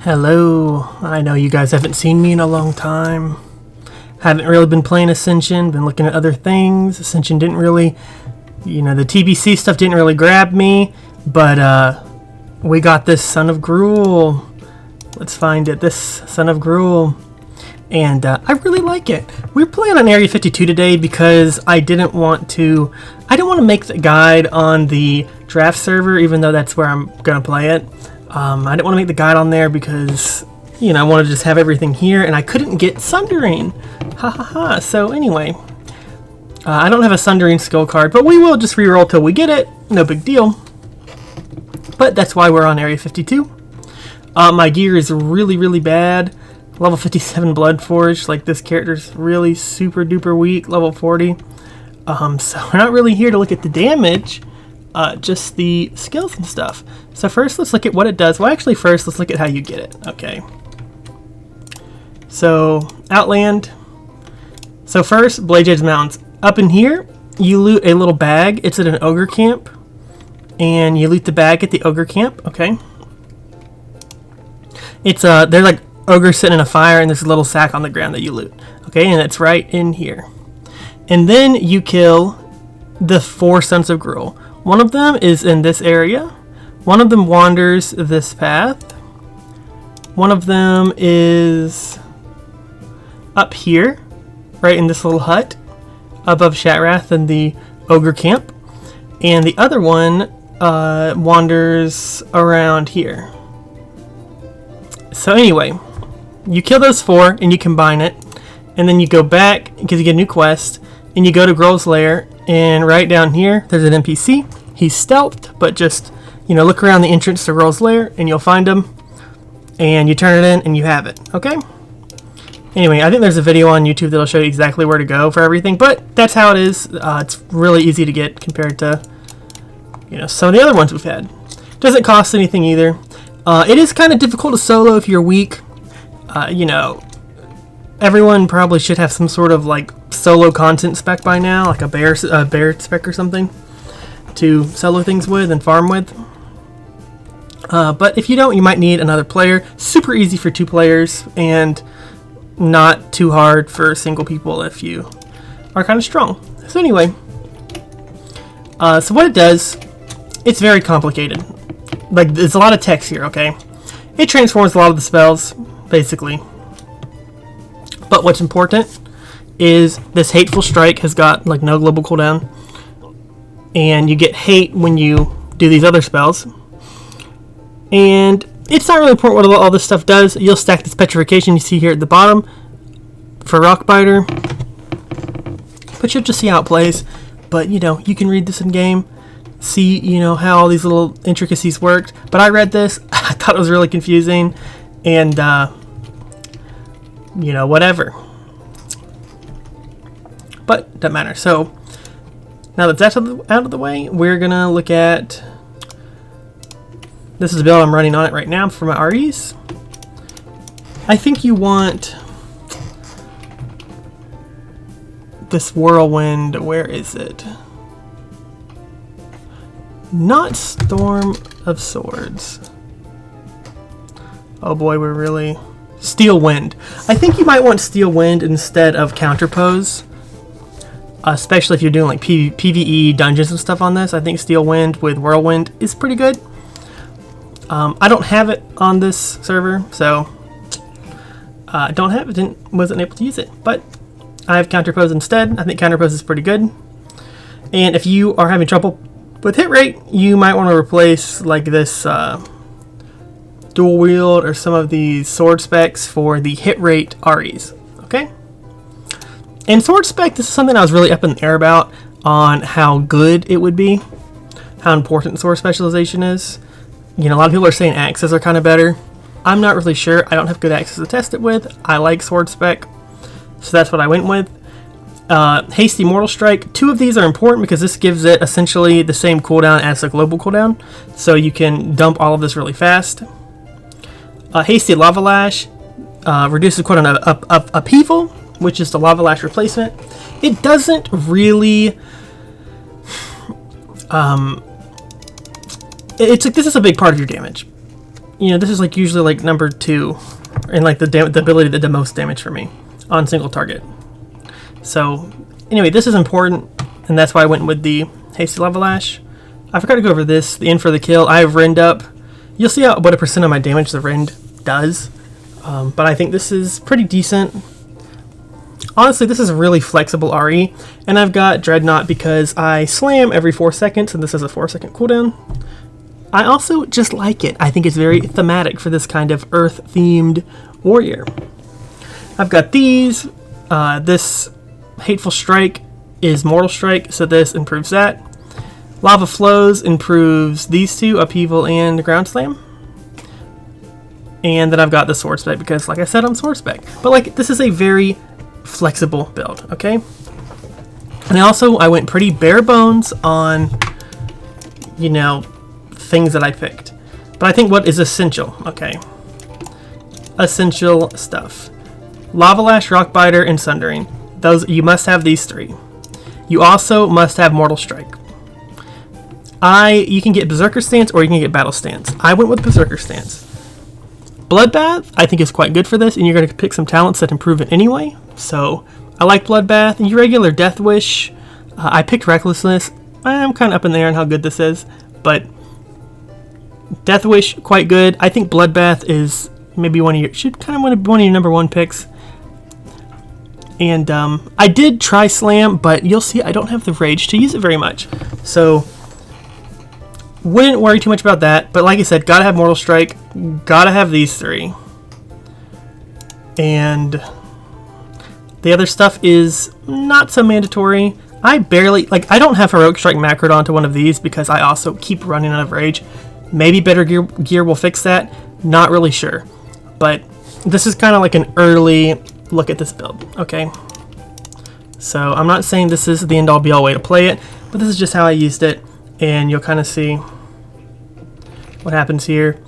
Hello, I know you guys haven't seen me in a long time. Haven't really been playing Ascension, been looking at other things. Ascension didn't really, the TBC stuff didn't really grab me, but we got this Son of Gruul. Let's find it, this Son of Gruul. And I really like it. We're playing on Area 52 today because I didn't want to make the guide on the draft server, even though that's where I'm going to play it. I didn't want to make the guide on there because, I wanted to just have everything here, and I couldn't get Sundering. Ha ha ha. So anyway, I don't have a Sundering skill card, but we will just reroll till we get it. No big deal. But that's why we're on Area 52. My gear is really, really bad. Level 57 Bloodforged, like this character's really super duper weak, level 40. So we're not really here to look at the damage, just the skills and stuff. So first let's look at what it does. Well, actually first let's look at how you get it. Okay. So Outland. So first, Blade Edge Mountains. Up in here, you loot a little bag. It's at an ogre camp. And you loot the bag at the ogre camp, okay? It's they're like ogres sitting in a fire, and there's a little sack on the ground that you loot. Okay, and it's right in here. And then you kill the 4 Sons of Gruul. One of them is in this area. One of them wanders this path. One of them is up here, right in this little hut above Shatrath and the ogre camp. And the other one wanders around here. So anyway, you kill those 4 and you combine it, and then you go back because you get a new quest, and you go to Gruul's lair, and right down here there's an NPC. He's stealthed, but just look around the entrance to Gruul's lair and you'll find him, and you turn it in and you have it. Okay. Anyway, I think there's a video on YouTube that'll show you exactly where to go for everything, but that's how it is. It's really easy to get compared to some of the other ones we've had. Doesn't cost anything either. It is kind of difficult to solo if you're weak. Everyone probably should have some sort of like solo content spec by now, like a bear spec or something to solo things with and farm with. But if you don't, you might need another player. Super easy for 2 players and not too hard for single people if you are kind of strong. So anyway, so what it does, it's very complicated. Like, there's a lot of text here, okay? It transforms a lot of the spells, basically. But what's important is this Hateful Strike has got like no global cooldown, and you get hate when you do these other spells. And it's not really important what all this stuff does. You'll stack this Petrification you see here at the bottom for Rockbiter, but you'll just see how it plays. But you can read this in game, see how all these little intricacies worked. But I read this, I thought it was really confusing, and whatever. But doesn't matter. So now that that's out of the way, we're gonna look at, this is the build I'm running on it right now for my REs. I think you want this Whirlwind. Where is it? Not Storm of Swords. Oh boy, we're really... Steel Wind. I think you might want Steel Wind instead of Counterpose. Especially if you're doing like PvE dungeons and stuff on this. I think Steel Wind with Whirlwind is pretty good. I don't have it on this server, so I don't have it, wasn't able to use it. But I have Counterpose instead. I think Counterpose is pretty good. And if you are having trouble with hit rate, you might want to replace like this dual wield or some of these sword specs for the hit rate REs. Okay? And sword spec, this is something I was really up in the air about on how good it would be, how important sword specialization is. A lot of people are saying axes are kind of better. I'm not really sure. I don't have good axes to test it with. I like sword spec, so that's what I went with. Hasty Mortal Strike. 2 of these are important because this gives it essentially the same cooldown as the global cooldown, so you can dump all of this really fast. Hasty Lava Lash reduces cooldown of Upheaval, which is the Lava Lash replacement. It doesn't really it's like this is a big part of your damage. you know, this is like usually like number 2 in like the ability that did the most damage for me on single target. So anyway, this is important, and that's why I went with the Hasty Lava Lash. I forgot to go over this, the in for the kill. I have Rend up. You'll see what a percent of my damage the Rend does, but I think this is pretty decent. Honestly, this is a really flexible RE, and I've got Dreadnought because I slam every 4 seconds, and this has a 4-second cooldown. I also just like it. I think it's very thematic for this kind of Earth-themed warrior. I've got these. This Hateful Strike is Mortal Strike, so this improves that. Lava Flows improves these two, Upheaval and Ground Slam. And then I've got the Sword Spec because, like I said, I'm Sword Spec. But like, this is a very flexible build, okay? And I went pretty bare bones on, you know, things that I picked. But I think what is essential, okay? Essential stuff. Lava Lash, Rock Biter, and Sundering. Those, you must have these 3. You also must have Mortal Strike. You can get Berserker Stance or you can get Battle Stance. I went with Berserker Stance. Bloodbath, I think is quite good for this, and you're going to pick some talents that improve it anyway. So, I like Bloodbath. And your regular Death Wish, I picked Recklessness. I'm kind of up in the air on how good this is, but Death Wish, quite good. I think Bloodbath is maybe one of your number 1 picks. And I did try Slam, but you'll see I don't have the rage to use it very much. So, wouldn't worry too much about that. But like I said, gotta have Mortal Strike, gotta have these 3. And the other stuff is not so mandatory. I don't have Heroic Strike macroed onto one of these because I also keep running out of rage. Maybe Better Gear will fix that. Not really sure. But this is kind of like an early look at this build, okay? So I'm not saying this is the end-all be-all way to play it, but this is just how I used it, and you'll kind of see what happens here.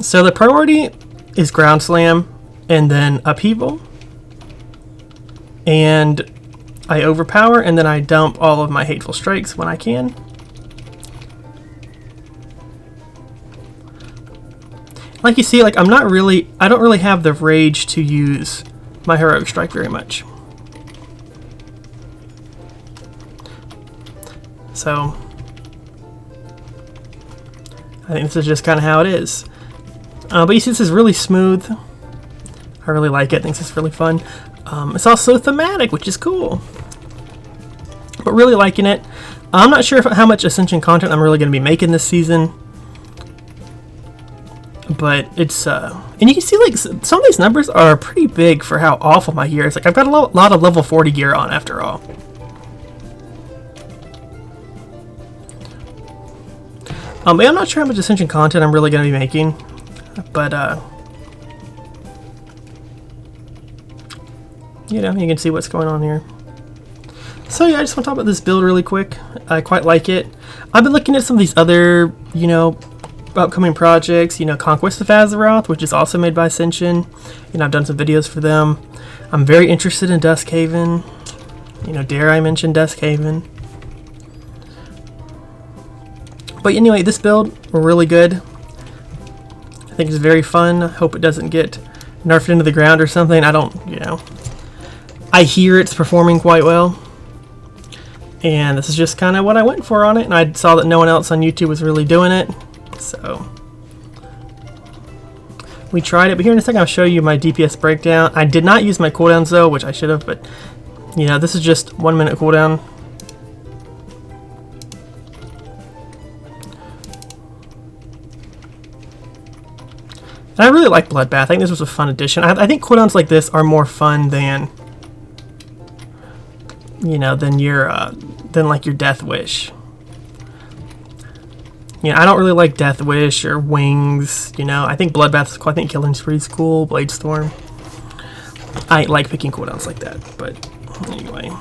So the priority is Ground Slam and then Upheaval, and I overpower, and then I dump all of my Hateful Strikes when I can. Like you see, like I don't really have the rage to use my Heroic Strike very much. So I think this is just kind of how it is. But you see, this is really smooth. I really like it. I think this is really fun. It's also thematic, which is cool. But really liking it. I'm not sure how much Ascension content I'm really going to be making this season. But it's, and you can see like some of these numbers are pretty big for how awful my gear is. Like I've got a lot of level 40 gear on after all. But I'm not sure how much Ascension content I'm really going to be making. But, you know, you can see what's going on here. So yeah, I just want to talk about this build really quick. I quite like it. I've been looking at some of these other, you know, upcoming projects, you know, Conquest of Azeroth, which is also made by Ascension. You know, I've done some videos for them. I'm very interested in Duskhaven. You know, dare I mention Duskhaven. But anyway, this build, really good. I think it's very fun. I hope it doesn't get nerfed into the ground or something. I don't, you know. I hear it's performing quite well. And this is just kind of what I went for on it. And I saw that no one else on YouTube was really doing it. So we tried it, but here in a second I'll show you my DPS breakdown. I did not use my cooldowns though, which I should have, but you know, this is just 1 minute cooldown. And I really like Bloodbath. I think this was a fun addition. I think cooldowns like this are more fun than, you know, than like your Death Wish. You know, I don't really like Death Wish or Wings, you know. I think Bloodbath is cool. I think Killing Spree's cool, Bladestorm. I like picking cooldowns like that, but anyway.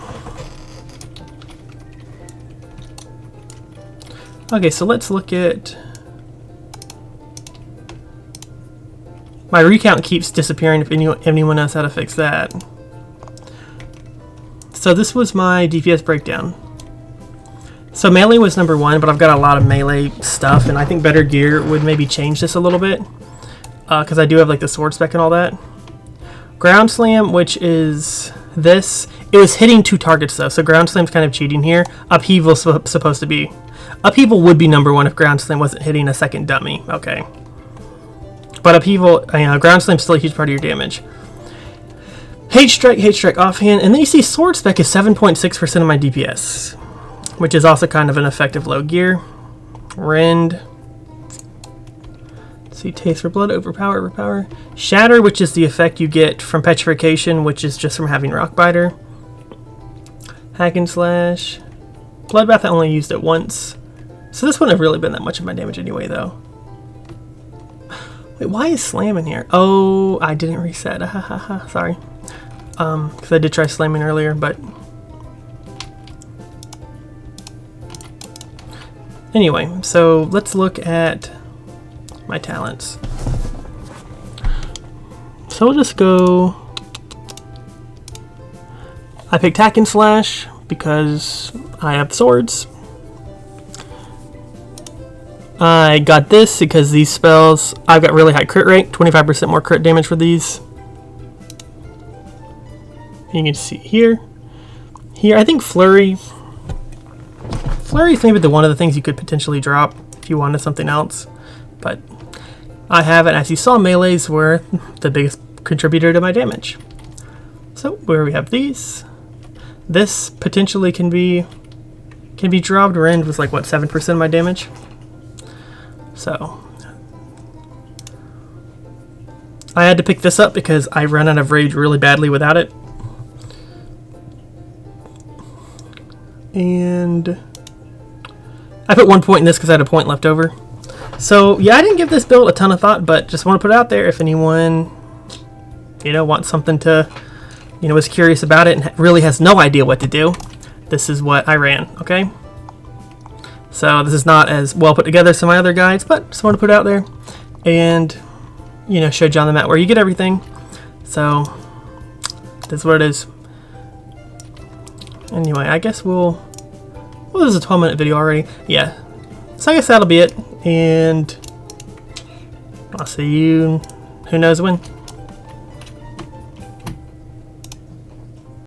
Okay, so let's look at... My recount keeps disappearing if anyone knows how to fix that. So this was my DPS breakdown. So melee was number 1, but I've got a lot of melee stuff, and I think better gear would maybe change this a little bit, because I do have like the sword spec and all that. Ground slam, which is this, it was hitting 2 targets though, so ground slam's kind of cheating here. Upheaval's supposed to be, upheaval would be number 1 if ground slam wasn't hitting a second dummy. Okay, but upheaval, ground slam's still a huge part of your damage. Hate strike offhand, and then you see sword spec is 7.6% of my DPS, which is also kind of an effective low gear. Rend. Let's see, taste for blood, overpower. Shatter, which is the effect you get from petrification, which is just from having rock biter. Hack and slash. Bloodbath I only used it once, so this wouldn't have really been that much of my damage anyway, though. Wait, why is slam in here? Oh, I didn't reset. Sorry. Because I did try slamming earlier, but anyway, so let's look at my talents. So we'll just go, I picked hack and slash because I have swords. I got this because these spells, I've got really high crit rate, 25% more crit damage for these. You can see here. Here, I think Flurry is maybe one of the things you could potentially drop if you wanted something else. But I have it. As you saw, melees were the biggest contributor to my damage. So where we have these, this potentially can be dropped. Rend was like what, 7% of my damage. So I had to pick this up because I ran out of rage really badly without it. And I put 1 point in this because I had a point left over. So yeah, I didn't give this build a ton of thought, but just want to put it out there if anyone, wants something to, is curious about it and really has no idea what to do. This is what I ran, okay? So this is not as well put together as some of my other guides, but just want to put it out there and, show you on the map where you get everything. So that's what it is. Anyway, I guess well, this is a 12-minute video already. Yeah. So I guess that'll be it. And I'll see you who knows when.